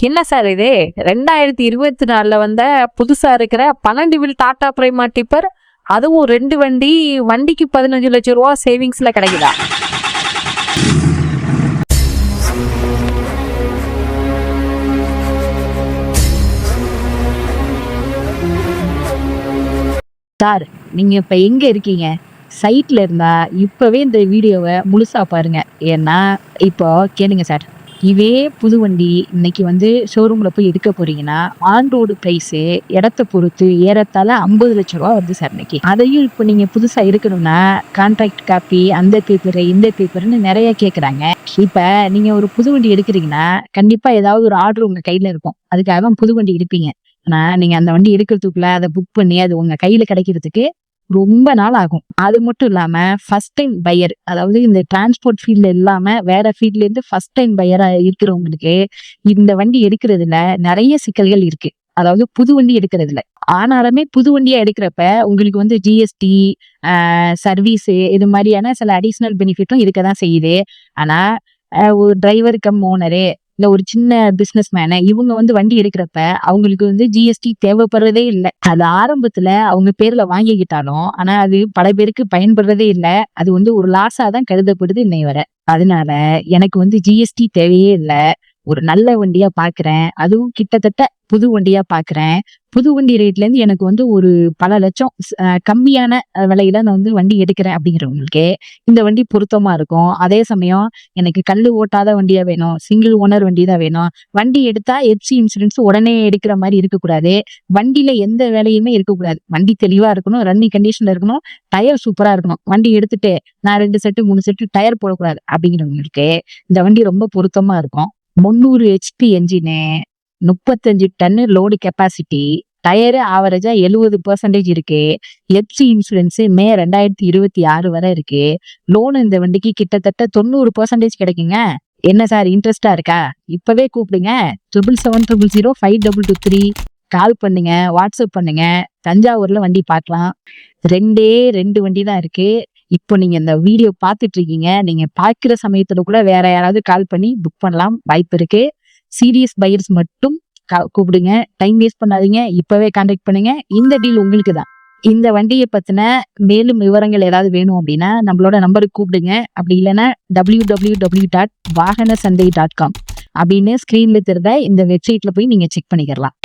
என்ன சார் இது 2024 வந்த புதுசா இருக்கிற 12 வீல் டாடா பிரைமா டிப்பர், அதுவும் 2 வண்டி, வண்டிக்கு 15 லட்சம் ரூபா சேவிங்ஸ்ல கிடைக்குதா? சார், நீங்க இப்ப எங்க இருக்கீங்க? சைட்ல இருந்தா இப்பவே இந்த வீடியோவை முழுசா பாருங்க. ஏன்னா இப்போ கேளுங்க சார், இதே புது வண்டி இன்னைக்கு வந்து ஷோரூம்ல போய் எடுக்க போறீங்கன்னா ஆன் ரோடு பிரைஸ் இடத்த பொறுத்து ஏறத்தாழ 50 லட்சம் ரூபா வருது சார் இன்னைக்கு. அதையும் இப்போ நீங்க புதுசா எடுக்கணும்னா கான்ட்ராக்ட் காப்பி, அந்த பேப்பர் இந்த பேப்பர்னு நிறைய கேக்குறாங்க. இப்ப நீங்க ஒரு புது வண்டி எடுக்கிறீங்கன்னா கண்டிப்பா ஏதாவது ஒரு ஆர்டர் உங்க கையில இருக்கும். அதுக்காக தான் புது வண்டி எடுப்பீங்க. ஆனா நீங்க அந்த வண்டி எடுக்கிறதுக்குள்ள அதை புக் பண்ணி அது உங்க கையில கிடைக்கிறதுக்கு ரொம்ப நாள் ஆகும். அது மட்டும் இல்லாம ஃபர்ஸ்ட் டைம் பையர், அதாவது இந்த டிரான்ஸ்போர்ட் ஃபீல்ட்ல இல்லாம வேற ஃபீல்ட்ல இருந்து ஃபர்ஸ்ட் டைம் பையரா இருக்கிறவங்களுக்கு இந்த வண்டி எடுக்கிறதுல நிறைய சிக்கல்கள் இருக்கு. அதாவது புது வண்டி எடுக்கிறதுல. ஆனாலுமே புது வண்டியா எடுக்கிறப்ப உங்களுக்கு வந்து ஜிஎஸ்டி, சர்வீஸ் இது மாதிரியான சில அடிஷனல் பெனிஃபிட்டும் இருக்கதான் செய்யுது. ஆனா ஒரு டிரைவர் கம் ஓனரு, இல்ல ஒரு சின்ன பிசினஸ் மேனு, இவங்க வந்து வண்டி எடுக்கிறப்ப அவங்களுக்கு வந்து ஜிஎஸ்டி தேவைப்படுறதே இல்லை. அது ஆரம்பத்துல அவங்க பேர்ல வாங்கிக்கிட்டாலும் ஆனா அது பல பேருக்கு பயன்படுறதே இல்லை. அது வந்து ஒரு லாஸா தான் கருதப்படுது இன்னை வரை. அதனால எனக்கு வந்து ஜிஎஸ்டி தேவையே இல்லை. ஒரு நல்ல வண்டியா பாக்குறேன், அதுவும் கிட்டத்தட்ட புது வண்டியா பாக்குறேன். புது வண்டி ரேட்ல இருந்து எனக்கு வந்து ஒரு பல லட்சம் கம்மியான விலையில நான் வந்து வண்டி எடுக்கிறேன் அப்படிங்கிறவங்களுக்கு இந்த வண்டி பொருத்தமா இருக்கும். அதே சமயம் எனக்கு கல்லு ஓட்டாத வண்டியா வேணும், சிங்கிள் ஓனர் வண்டி தான் வேணும், வண்டி எடுத்தா எஃப்சி இன்சூரன்ஸ் உடனே எடுக்கிற மாதிரி இருக்கக்கூடாது, வண்டியில எந்த வேலையுமே இருக்கக்கூடாது, வண்டி தெளிவா இருக்கணும், ரன்னிங் கண்டிஷன்ல இருக்கணும், டயர் சூப்பரா இருக்கணும், வண்டி எடுத்துட்டு நான் 2 செட்டு 3 செட்டு டயர் போடக்கூடாது அப்படிங்கிறவங்களுக்கு இந்த வண்டி ரொம்ப பொருத்தமா இருக்கும். 300 HP என்ஜினு, 35 டன்னு லோடு கெப்பாசிட்டி, டயரு ஆவரேஜா 70% இருக்கு, எஃப்சி இன்சூரன்ஸ் மே 2026 வரை இருக்கு, லோன் இந்த வண்டிக்கு கிட்டத்தட்ட 90% கிடைக்குங்க. என்ன சார் இன்ட்ரெஸ்டா இருக்கா? இப்பவே கூப்பிடுங்க. 7770052223 கால் பண்ணுங்க, வாட்ஸ்அப் பண்ணுங்க. தஞ்சாவூர்ல வண்டி பார்க்கலாம். 2 வண்டி தான் இருக்கு. இப்போ நீங்க இந்த வீடியோ பார்த்துட்டு இருக்கீங்க. நீங்க பார்க்கிற சமயத்துல கூட வேற யாராவது கால் பண்ணி புக் பண்ணலாம், வாய்ப்பு இருக்கு. சீரியஸ் பையர்ஸ் மட்டும் கூப்பிடுங்க, டைம் வேஸ்ட் பண்ணாதீங்க, இப்பவே கான்டாக்ட் பண்ணுங்க. இந்த டீல் உங்களுக்கு தான். இந்த வண்டியை பத்தின மேலும் விவரங்கள் ஏதாவது வேணும் அப்படின்னா நம்மளோட நம்பருக்கு கூப்பிடுங்க. அப்படி இல்லைன்னா www.vahanasandai.com அப்படின்னு ஸ்கிரீன்ல தெரிந்த இந்த வெப்சைட்ல போய் நீங்க செக் பண்ணிக்கலாம்.